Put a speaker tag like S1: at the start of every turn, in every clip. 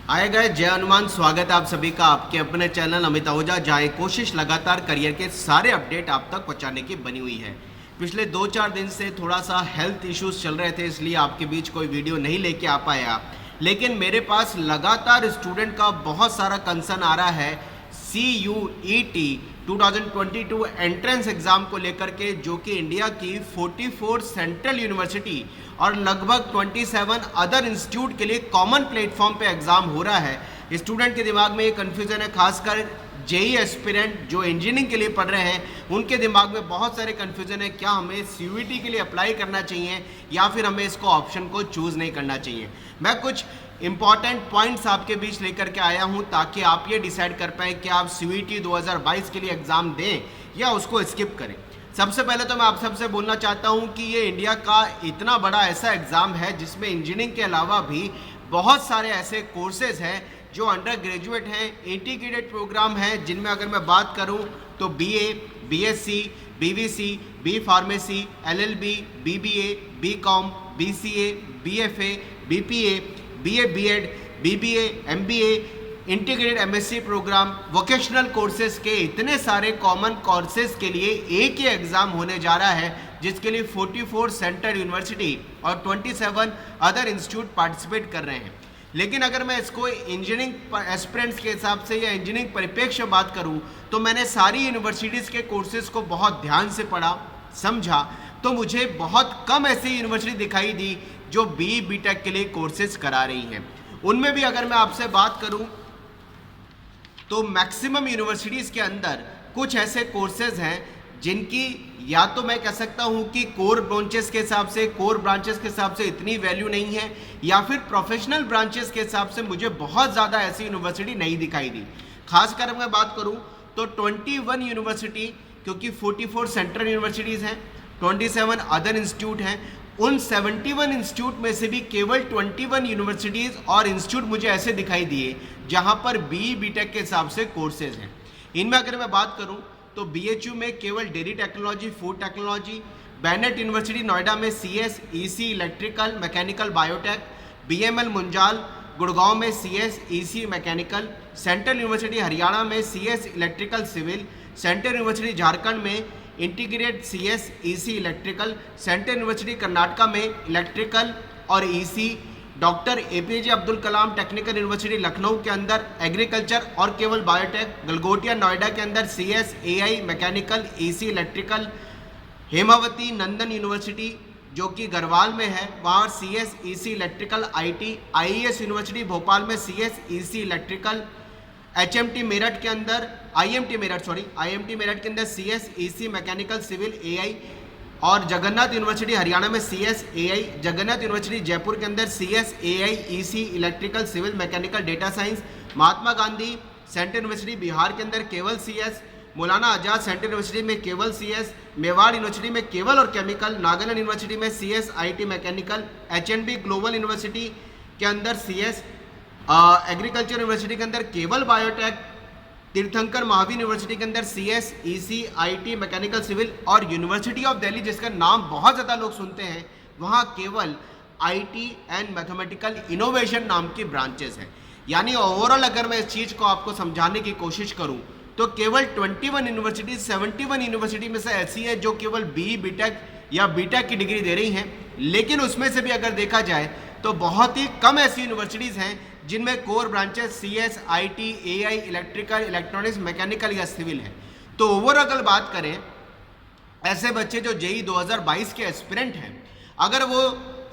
S1: आए गए जय हनुमान। स्वागत है आप सभी का आपके अपने चैनल अमित आहूजा, जहाँ एक कोशिश लगातार करियर के सारे अपडेट आप तक पहुंचाने की बनी हुई है। पिछले 2-4 दिन से थोड़ा सा हेल्थ इश्यूज चल रहे थे, इसलिए आपके बीच कोई वीडियो नहीं लेके आ पाया। लेकिन मेरे पास लगातार स्टूडेंट का बहुत सारा कंसर्न आ रहा है CUET 2022 एंट्रेंस एग्जाम को लेकर के, जो कि इंडिया की 44 सेंट्रल यूनिवर्सिटी और लगभग 27 अदर इंस्टीट्यूट के लिए कॉमन प्लेटफॉर्म पे एग्जाम हो रहा है। स्टूडेंट के दिमाग में ये कन्फ्यूजन है, खासकर जेई एस्पिरेंट जो इंजीनियरिंग के लिए पढ़ रहे हैं, उनके दिमाग में बहुत सारे कन्फ्यूजन है। क्या हमें CUET के लिए अप्लाई करना चाहिए या फिर हमें इसको ऑप्शन को चूज नहीं करना चाहिए। मैं कुछ इंपॉर्टेंट पॉइंट्स आपके बीच लेकर के आया हूं ताकि आप ये डिसाइड कर पाएँ कि आप CUET 2022 के लिए एग्जाम दें या उसको स्किप करें। सबसे पहले तो मैं आप सबसे बोलना चाहता हूं कि ये इंडिया का इतना बड़ा ऐसा एग्जाम है जिसमें इंजीनियरिंग के अलावा भी बहुत सारे ऐसे कोर्सेज हैं जो अंडर ग्रेजुएट हैं, इंटीग्रेटेड प्रोग्राम हैं, जिनमें अगर मैं बात करूं तो BA, BSc, BVC, B pharmacy, LLB, BBA, BCom, BCA, BFA, BPA, BA BEd, BBA, MBA, integrated MSc program, vocational courses के इतने सारे कॉमन कोर्सेज के लिए एक ही एग्ज़ाम होने जा रहा है, जिसके लिए 44 सेंट्रल यूनिवर्सिटी और 27 अदर इंस्टीट्यूट पार्टिसिपेट कर रहे हैं। लेकिन अगर मैं इसको इंजीनियरिंग एस्पिरेंट्स के हिसाब से या इंजीनियरिंग परिप्रेक्ष्य बात करूं, तो मैंने सारी यूनिवर्सिटीज़ के कोर्सेज को बहुत ध्यान से पढ़ा, समझा, तो मुझे बहुत कम ऐसी यूनिवर्सिटी दिखाई दी जो BTech के लिए कोर्सेज करा रही हैं। उनमें भी अगर मैं आपसे बात करूं तो मैक्सिमम यूनिवर्सिटीज़ के अंदर कुछ ऐसे कोर्सेज हैं जिनकी या तो मैं कह सकता हूं कि कोर ब्रांचेस के हिसाब से इतनी वैल्यू नहीं है, या फिर प्रोफेशनल ब्रांचेस के हिसाब से मुझे बहुत ज़्यादा ऐसी यूनिवर्सिटी नहीं दिखाई दी। खासकर मैं बात करूं तो 21 यूनिवर्सिटी, क्योंकि 44 सेंट्रल यूनिवर्सिटीज़ हैं, 27 अदर इंस्टीट्यूट हैं, उन 71 इंस्टीट्यूट में से भी केवल 21 यूनिवर्सिटीज़ और इंस्टीट्यूट मुझे ऐसे दिखाई दिए जहां पर BTech के हिसाब से कोर्सेज हैं। इनमें अगर मैं बात करूं तो BHU में केवल dairy technology, food technology, Bennett university Noida में CS, EC, electrical, mechanical, biotech, BML Munjal Gurgaon में CS, EC, mechanical, central university Haryana में CS, electrical, civil, central university Jharkhand में integrated CS, EC, electrical, central university Karnataka में इलेक्ट्रिकल और EC, doctor APJ Abdul Kalam technical university Lucknow के अंदर agriculture और केवल बायोटेक, गलगोटिया नोएडा के अंदर CS, AI, mechanical, EC, electrical, Hemvati Nandan university जो कि गढ़वाल में है, वहाँ CS, EC, electrical, IT, IES university Bhopal में CS, EC, electrical, IMT Meerut के अंदर CS, EC, mechanical, civil, AI, और जगन्नाथ यूनिवर्सिटी हरियाणा में CS, AI, Jagannath university Jaipur के अंदर CS, AI, EC, electrical, civil, mechanical, data science, Mahatma Gandhi central university Bihar के अंदर केवल CS, Maulana Azad central university में केवल CS, मेवाड़ यूनिवर्सिटी में केवल और केमिकल, नागालैंड यूनिवर्सिटी में CS, IT, mechanical, HNB global university के अंदर CS, एग्रीकल्चर यूनिवर्सिटी के अंदर केवल बायोटेक, तीर्थंकर महावीर यूनिवर्सिटी के अंदर CS, EC, IT, mechanical, civil, और यूनिवर्सिटी ऑफ दिल्ली जिसका नाम बहुत ज़्यादा लोग सुनते हैं, वहाँ केवल IT एंड मैथमेटिकल इनोवेशन नाम की ब्रांचेस हैं। यानी ओवरऑल अगर मैं इस चीज़ को आपको समझाने की कोशिश करूँ तो केवल 21 यूनिवर्सिटी 71 यूनिवर्सिटी में से ऐसी है जो केवल BTech या BTech की डिग्री दे रही हैं। लेकिन उसमें से भी अगर देखा जाए तो बहुत ही कम ऐसी यूनिवर्सिटीज़ हैं जिनमें core branches CS, IT, AI, electrical, electronics, mechanical या सिविल है। तो ओवरऑल अगर बात करें, ऐसे बच्चे जो JEE 2022 के एस्पिरेंट हैं, अगर वो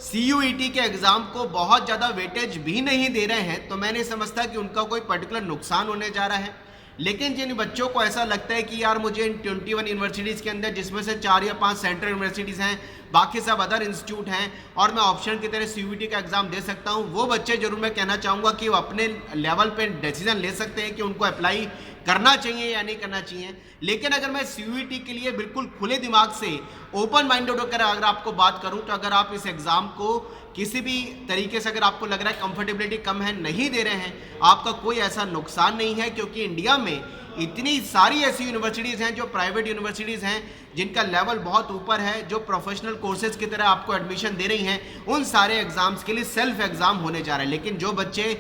S1: CUET के एग्ज़ाम को बहुत ज़्यादा वेटेज भी नहीं दे रहे हैं तो मैं नहीं समझता कि उनका कोई पर्टिकुलर नुकसान होने जा रहा है। लेकिन जिन बच्चों को ऐसा लगता है कि यार मुझे इन 21 यूनिवर्सिटीज़ के अंदर, जिसमें से 4 या 5 सेंट्रल यूनिवर्सिटीज़ हैं, बाकी सब अदर इंस्टीट्यूट हैं, और मैं ऑप्शन की तरह CUET का एग्ज़ाम दे सकता हूं, वो बच्चे जरूर मैं कहना चाहूँगा कि वो अपने लेवल पे डिसीजन ले सकते हैं कि उनको अप्लाई करना चाहिए या नहीं करना चाहिए। लेकिन अगर मैं CUET के लिए बिल्कुल खुले दिमाग से, ओपन माइंडेड होकर अगर आपको बात करूँ, तो अगर आप इस एग्ज़ाम को किसी भी तरीके से अगर आपको लग रहा है कंफर्टेबिलिटी कम है, नहीं दे रहे हैं, आपका कोई ऐसा नुकसान नहीं है, क्योंकि इंडिया में इतनी सारी ऐसी यूनिवर्सिटीज़ हैं जो प्राइवेट यूनिवर्सिटीज़ हैं जिनका लेवल बहुत ऊपर है, जो प्रोफेशनल कोर्सेज की तरह आपको एडमिशन दे रही हैं, उन सारे एग्जाम्स के लिए सेल्फ एग्ज़ाम होने जा रहे हैं। लेकिन जो बच्चे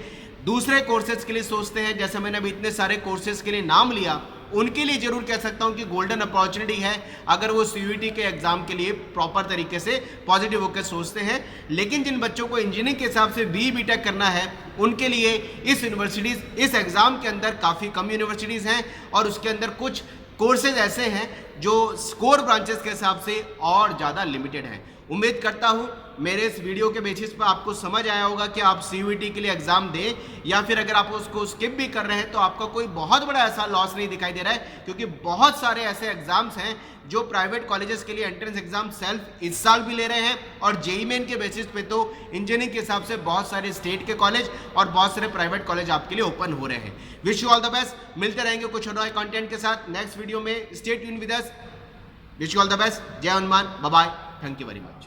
S1: दूसरे कोर्सेज के लिए सोचते हैं, जैसे मैंने अभी इतने सारे कोर्सेज के लिए नाम लिया, उनके लिए जरूर कह सकता हूं कि गोल्डन अपॉर्चुनिटी है अगर वो सीयूईटी के एग्जाम के लिए प्रॉपर तरीके से पॉजिटिव होकर सोचते हैं। लेकिन जिन बच्चों को इंजीनियरिंग के हिसाब से बीटेक करना है, उनके लिए इस यूनिवर्सिटीज़, इस एग्ज़ाम के अंदर काफ़ी कम यूनिवर्सिटीज़ हैं और उसके अंदर कुछ कोर्सेज ऐसे हैं जो स्कोर ब्रांचेस के हिसाब से और ज़्यादा लिमिटेड हैं। उम्मीद करता हूँ मेरे इस वीडियो के बेसिस पर आपको समझ आया होगा कि आप सीयूईटी के लिए एग्जाम दें, या फिर अगर आप उसको स्किप भी कर रहे हैं तो आपका कोई बहुत बड़ा ऐसा लॉस नहीं दिखाई दे रहा है, क्योंकि बहुत सारे ऐसे एग्जाम्स हैं जो प्राइवेट कॉलेजेस के लिए एंट्रेंस एग्जाम सेल्फ इस साल भी ले रहे हैं, और जेईई मेन के बेसिस पे तो इंजीनियरिंग के हिसाब से बहुत सारे स्टेट के कॉलेज और बहुत सारे प्राइवेट कॉलेज आपके लिए ओपन हो रहे हैं। Wish you all the best. मिलते रहेंगे कुछ और नए कंटेंट के साथ नेक्स्ट वीडियो में। Stay tuned with us. Wish you all the best. जय Hanuman. Bye bye. Thank you very much.